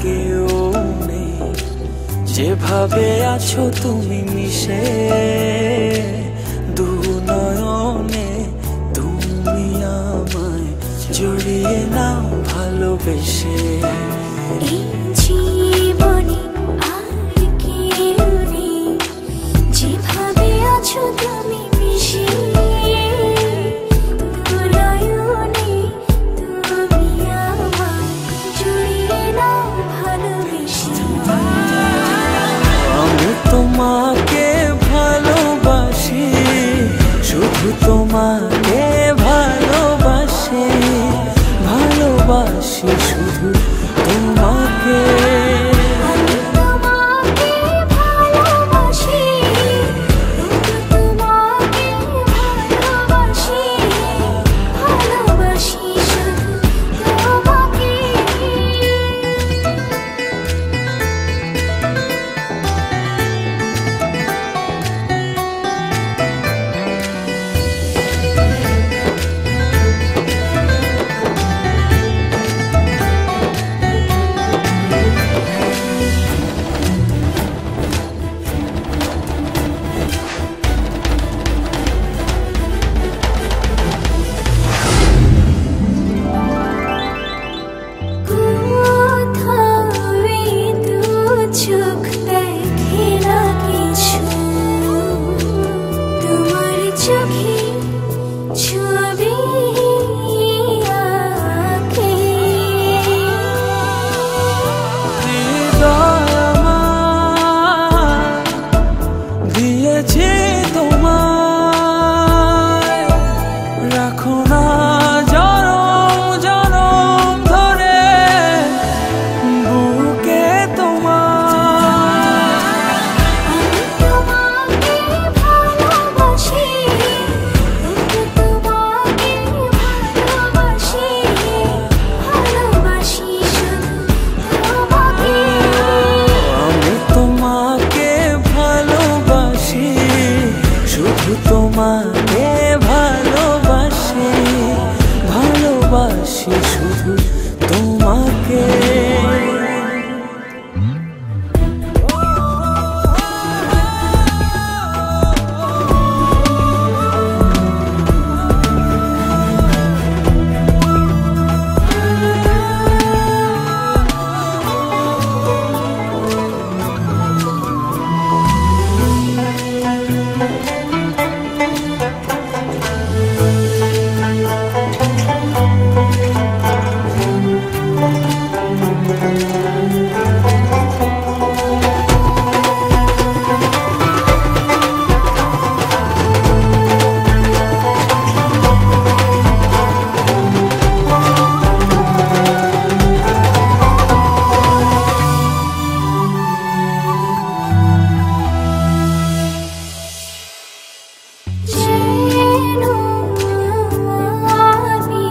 কেউ নেই, যেভাবে আছো তুমি মিশে দু নয়নে, তুমি আমায় জড়িয়ে নাও ভালোবেসে। এই জীবনে আর কেউ নেই, যেভাবে আছো তুমি মিশে দু নয়নে, তুমি আমায় জড়িয়ে নাও ভালোবেসে। আমি তোমাকে ভালোবাসি, শুধু তোমাকে ভালোবাসি, ভালোবাসি শুধু তোমাকে। আমি তোমাকে ভালোবাসি, শুধু তোমাকে ভালোবাসি, ভালোবাসি শুধু তোমাকে। চোখ দেখে না কিছু, তোমার চোখে ছবি আঁকে। হৃদয় আমার দিয়েছে তোমায়, রাখো না জনম জনম ধরে বুকে তোমায়। আমি তোমাকে ভালোবাসি, শুধু তোমাকে ভালোবাসি, ভালোবাসি শুধু তোমাকে। আমি তোমাকে ভালোবাসি, শুধু তোমাকে ভালোবাসি, ভালোবাসি শুধু তোমাকে। যেন আমি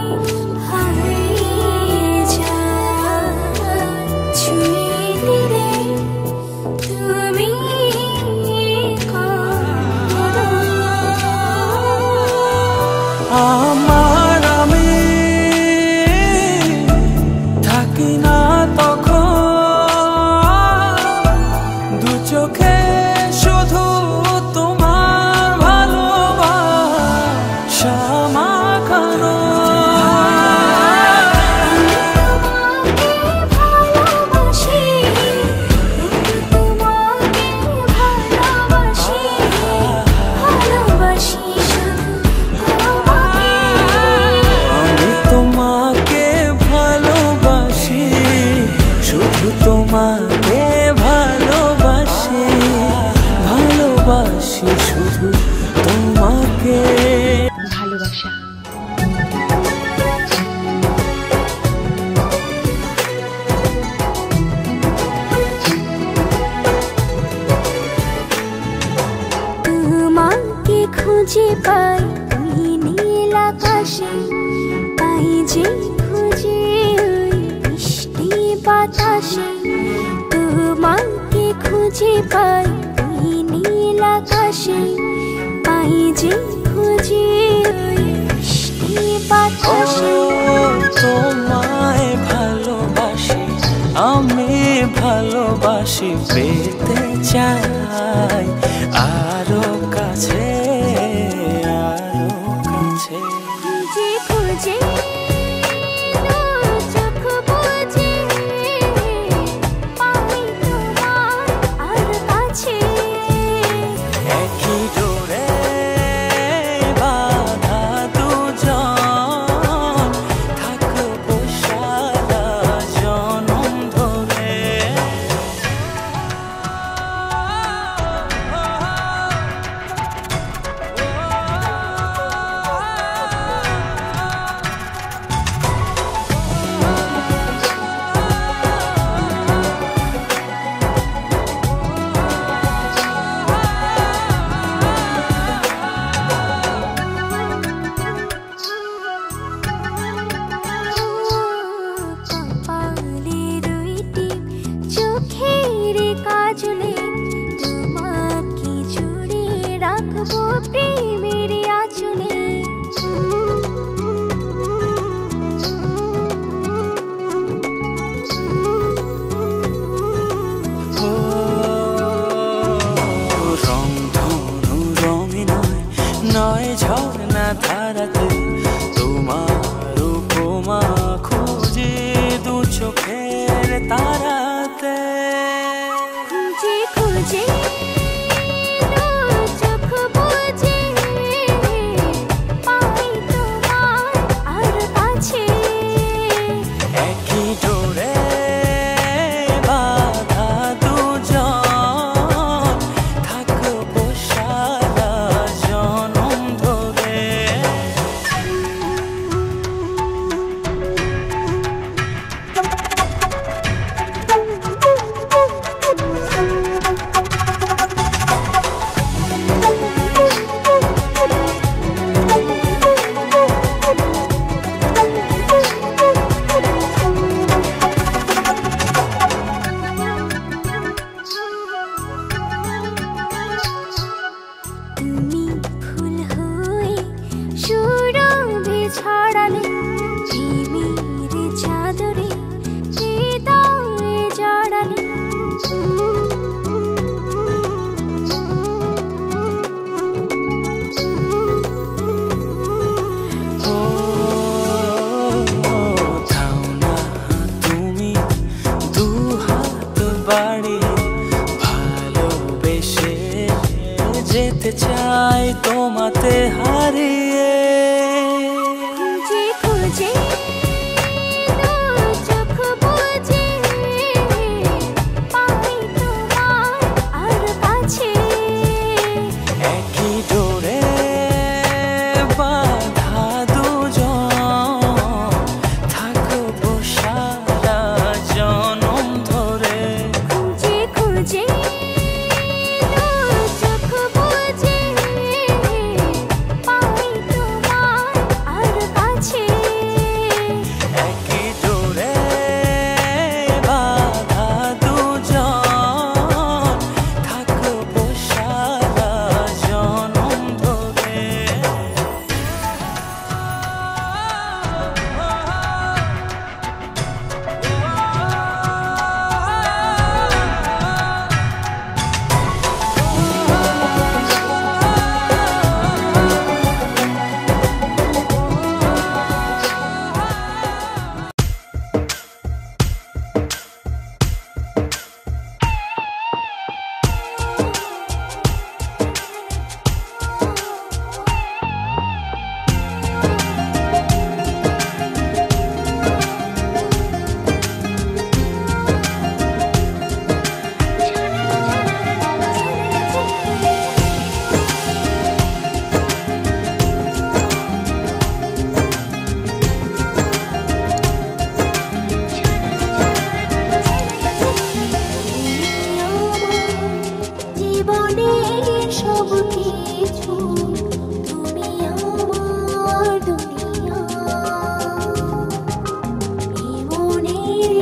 হারিয়ে যাই, ছুঁয়ে দিলে তুমি কাঁদো। আমার আমি থাকি না তখন, দু চোখে শুধু তোমার ভালোবাসা মাখানো। তোমাকে ভালোবাসি, শুধু তোমাকে ভালোবাসি, ভালোবাসি শুধু তোমাকে। আমি তোমাকে ভালোবাসি, শুধু তোমাকে ভালোবাসি, ভালোবাসি শুধু তোমাকে। ভালোবাসা তোমাকে খুঁজে পাই ওই নীল আকাশে, পাই যে খুঁজে ওই মিষ্টি বাতাসে। তোমাকে খুঁজে পাই ওই নীল আকাশে, পাই যে খুঁজে ওই মিষ্টি বাতাসে। তোমায় ভালোবাসি, আমি ভালোবাসি পেতে চাই আরো কাছে আরো কাছে খুঁজে খুঁজে চোখ বুজে পাই তোমার আর কাছে একই ডোরে বাঁধা দুজন থাকবো সারা জনম ধরে কপালে দুইটি চোখের কাজলে তোমাকে জুড়ে রাখবো প্রেমের আঁচলে রং ধনু রঙে নয় নয় ঝর্ণা ধারাতে তোমার উপমা খুঁজে দু চোখের তারাতে খুঁজে খুঁজে চোখ বুজে পাই তোমার আর কাছে একই ডোরে বাঁধা দুজন থাকবো সারা জনম ধরে তুমি ফুল হয়ে সুরভি ছড়ালে প্রেমের চাদরে হৃদয়ে জড়ালে ও থাও না তুমি দু হাত বাড়িয়ে ভালোবেসে যেতে চাই তোমাতে হারিয়ে খুঁজে খুঁজে চোখ বুজে পাই তোমার আর কাছে একই ডোরে বাঁধা দুজন থাকবো সারা জনম ধরে খুঁজে খুঁজে চোখ বুজে পাই তোমার আর কাছে একই ডোরে বাঁধা দুজন থাকবো সারা জনম ধরে জীবনের সব কিছু তুমি আমার দুনিয়া মনের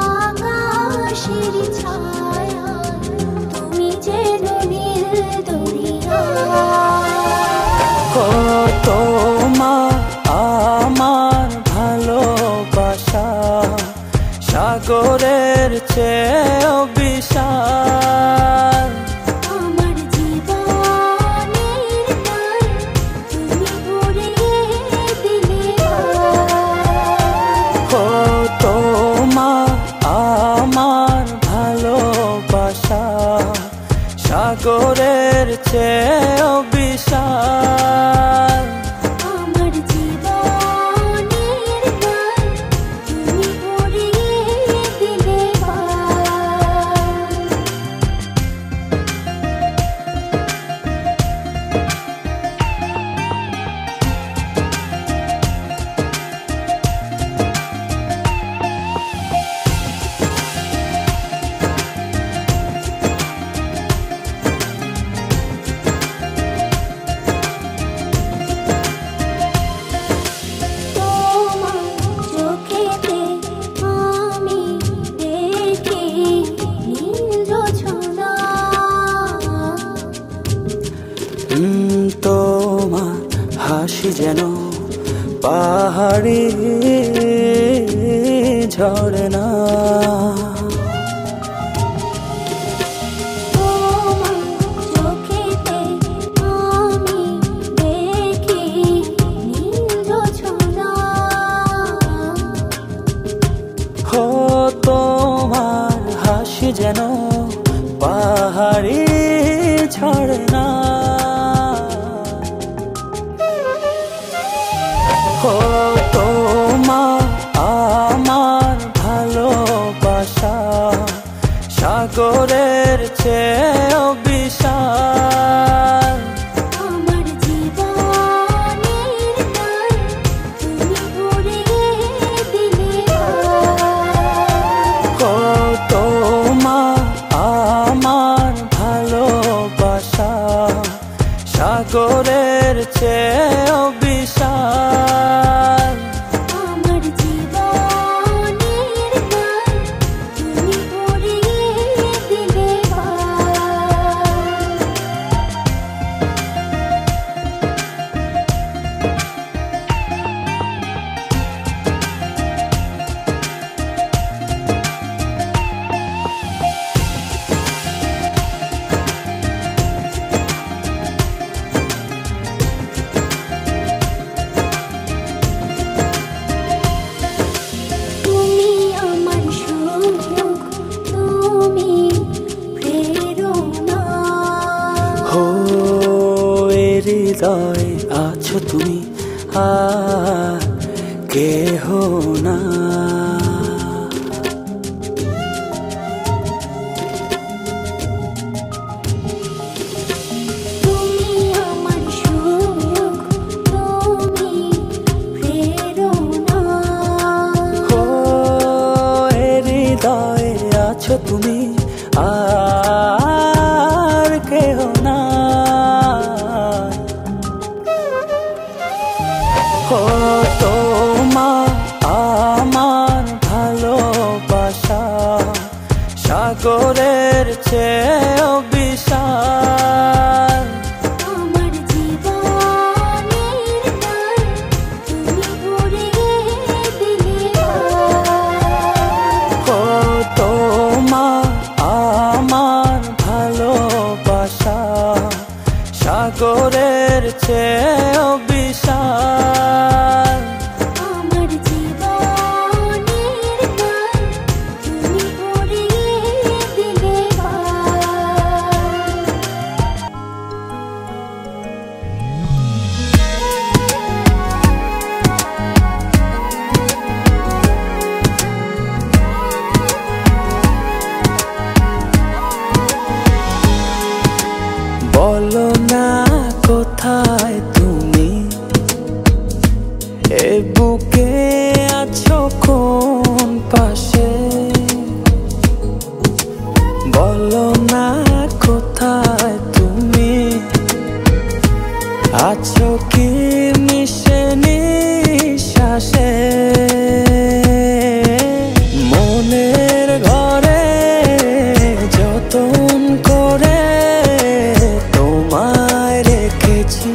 আকাশের ছায়া তুমি যেন নীল দরিয়া তোমার আমার ভালোবাসা সাগরের চেয়েও বিশাল। আমার জীবনের গান তুমি ভরিয়ে দিলে গান। তোমার হাসি যেন পাহাড়ি ঝরনা। হো তোমার হাসি যেন পাহাড়ি ঝরনা। ও তোমার আমার ভালোবাসা সাগরের চেয়েও বিশাল। আমার জীবনের গান তুমি ভরিয়ে দিলে গান। ও তোমার আমার ভালোবাসা সাগরের চেয়েও বিশাল। আমার জীবনের গান তুমি ভরিয়ে দিলে গান। তুমি আমার সুখ, তুমি প্রেরণা। হো এ হৃদয় আছো তুমি আর কেহ না। তুমি আমার সুখ, তুমি প্রেরণা। হো এ হৃদয় আছো তুমি আর কেহ না। ও তোমার আমার ভালোবাসা সাগরের চেয়েও বিশাল। আমার জীবনের গান তুমি ভরিয়ে দিলে গান। ও তোমার আমার ভালোবাসা সাগরের চেয়েও বিশাল। আমার জীবনের গান তুমি ভরিয়ে দিলে গান। বলো না কোথায় তুমি, এ বুকে আছো কোন পাশে। বলো না কোথায় তুমি, আছো কি মিশে নিঃশ্বাসে। মনের ঘরে যতন করে তোমায় রেখেছি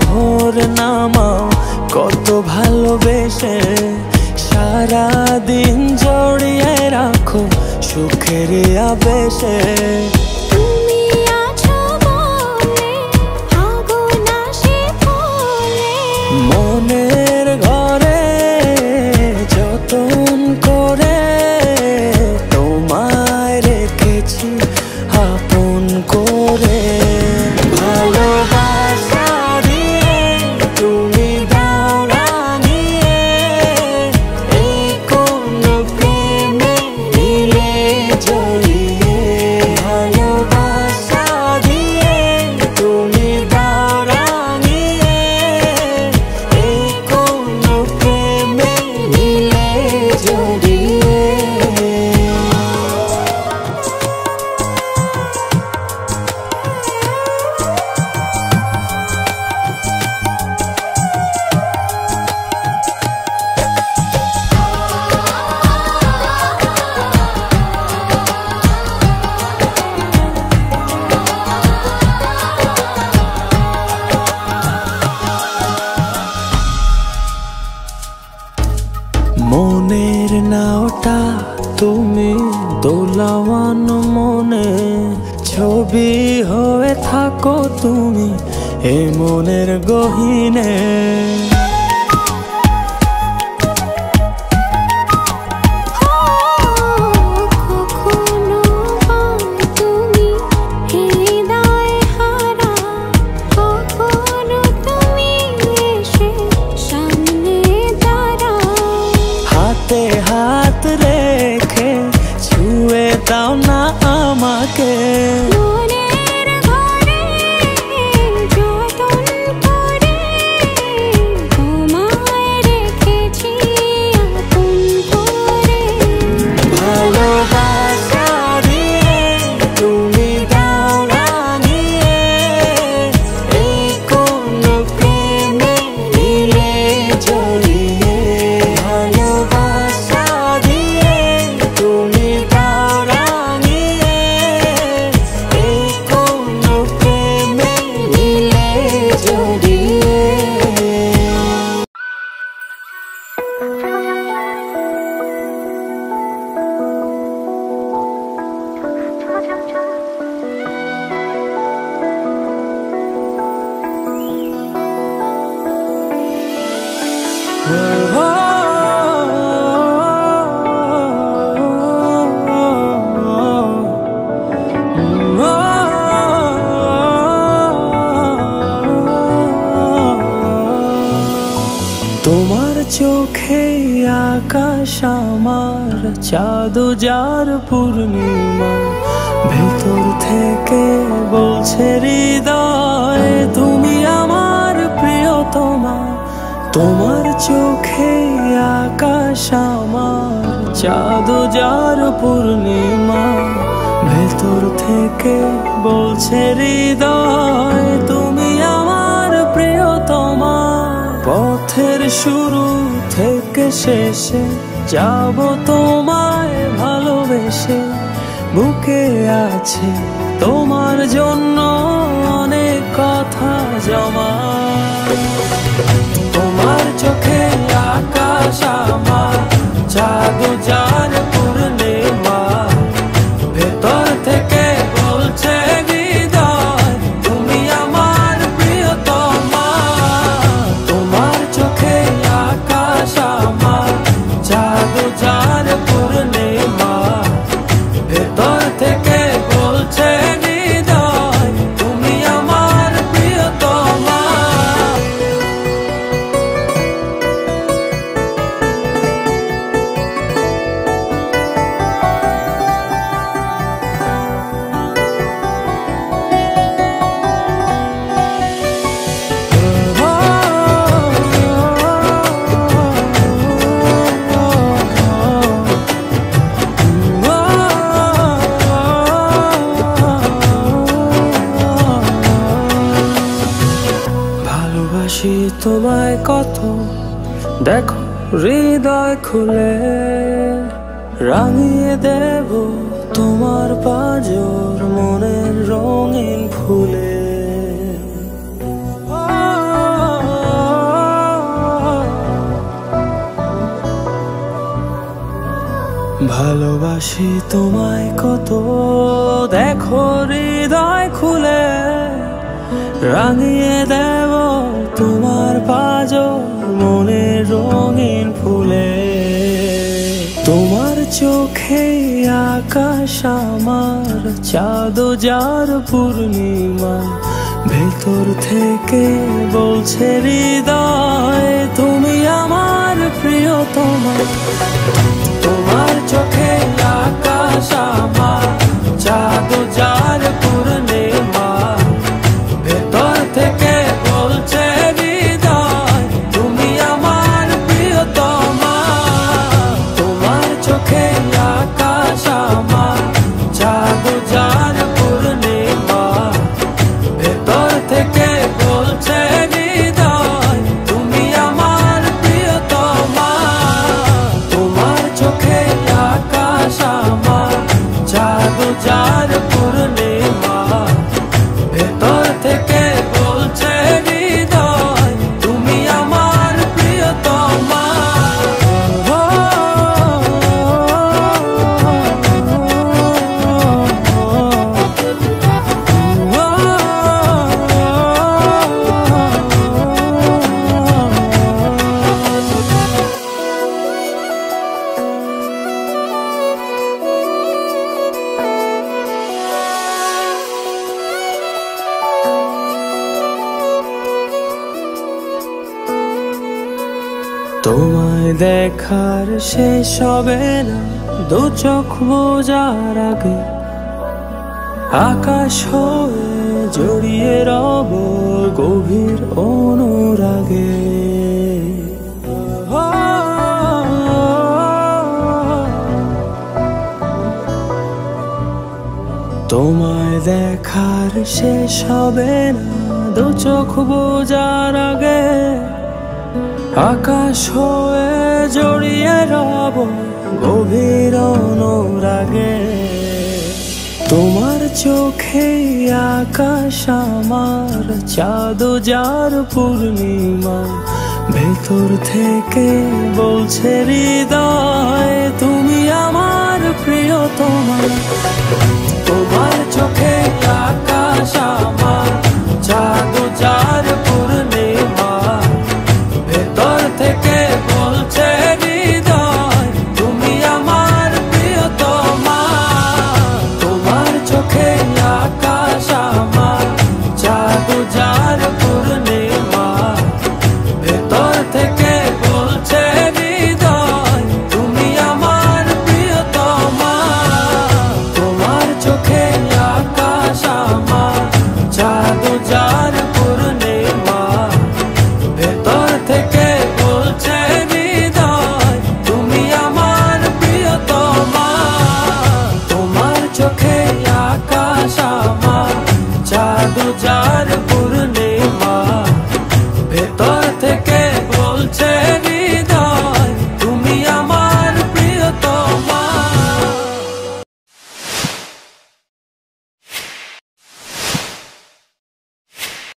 ভোর নামাও কত ভালোবেসে, সারাদিন জড়িয়ে রাখো সুখের আবেশে। তুমি আছো বলে আগুন আসে ফলে, মনের ঘরে যতন করে তোমায় রেখেছি আপন করে। ভালোবাসা দিয়ে তুমি দাও রাঙিয়ে, এই কোন প্রেমে নিলে জড়িয়ে। ভালোবাসা দিয়ে তুমি দাও রাঙিয়ে, এই কোন প্রেমে নিলে জড়িয়ে। মনের নাওটা তুমি দোলাওয়ান মনে, ছবি হয়ে থাকো তুমি এ মনের গহীনে। কখনো পাও তুমি হৃদয় হারা, কখনো তুমি এসে সামনে দাঁড়াও। হাতে হাত রেখে ছুঁয়ে দাও না আমাকে, মনের ঘরে যতন করে তোমায় রেখেছি আপন করে। ভালোবাসা দিয়ে তুমি দাও রাঙিয়ে, এই কোন প্রেমে নিলে জড়িয়ে। ভালোবাসা দিয়ে তুমি দাও রাঙিয়ে, এই কোন প্রেমে নিলে জড়িয়ে। তোমার চোখে আকাশ আমার, চাঁদ যার পূর্ণিমা, ভেতর থেকে বলছে হৃদয় তুমি আমার প্রিয়তমা। তোমার চোখে আকাশ আমার, চাঁদ যার পূর্ণিমা, ভেতর থেকে বলছে হৃদয় তুমি আমার প্রিয়তমা। পথের শুরু থেকে শেষে যাব তোমায় ভালোবেসে, বুকে আছে তোমার জন্য অনেক কথা জমা। তোমার চোখে আকাশ আমার, চাঁদ যার পূর্ণিমা, ভেতর থেকে বলছে হৃদয় তুমি আমার প্রিয়তমা। তোমার চোখে আকাশ আমার, চাঁদ যার পূর্ণিমা, ভেতর থেকে বলছে হৃদয় তুমি আমার প্রিয়তমা। ভালোবাসি তোমায় কত, দেখো হৃদয় খুলে, রাঙিয়ে দেব তোমার পাঁজর মনের রঙিন ফুলে। ভালোবাসি তোমায় কত, দেখো হৃদয় খুলে রাঙিয়ে দেব তোমার পাঁজর মনের রঙিন ফুলে। তোমার চোখে আকাশ আমার চাঁদ যার পূর্ণিমা, ভেতর থেকে বলছে হৃদয় তুমি আমার প্রিয়তমা। তোমার চোখে আকাশ আমার চাঁদ যার পূর্ণিমা, ভেতর থেকে বলছে হৃদয় তুমি আমার প্রিয়তমা। তোমার চোখে আকাশ আমার চাঁদ যার পূর্ণিমা, ভেতর থেকে বলছে হৃদয় তুমি আমার প্রিয়তমা। তোমার চোখে আকাশ আমার চাঁদ যার পূর্ণিমা, ভেতর থেকে বলছে হৃদয় তুমি আমার প্রিয়তমা। তোমায় দেখার শেষ হবে না দু চোখ বোঝার আগে, আকাশ হয়ে জড়িয়ে রব গভীর অনুরাগে। তোমায় দেখার শেষ হবে না দু চোখ বোঝার আগে, আকাশ হয়ে জড়িয়ে রব গভীর অনুরাগে। তোমার চোখে আকাশ আমার চাঁদ যার পূর্ণিমা, ভেতর থেকে বলছে হৃদয় তুমি আমার প্রিয়তমা। তোমার চোখে আকাশ আমার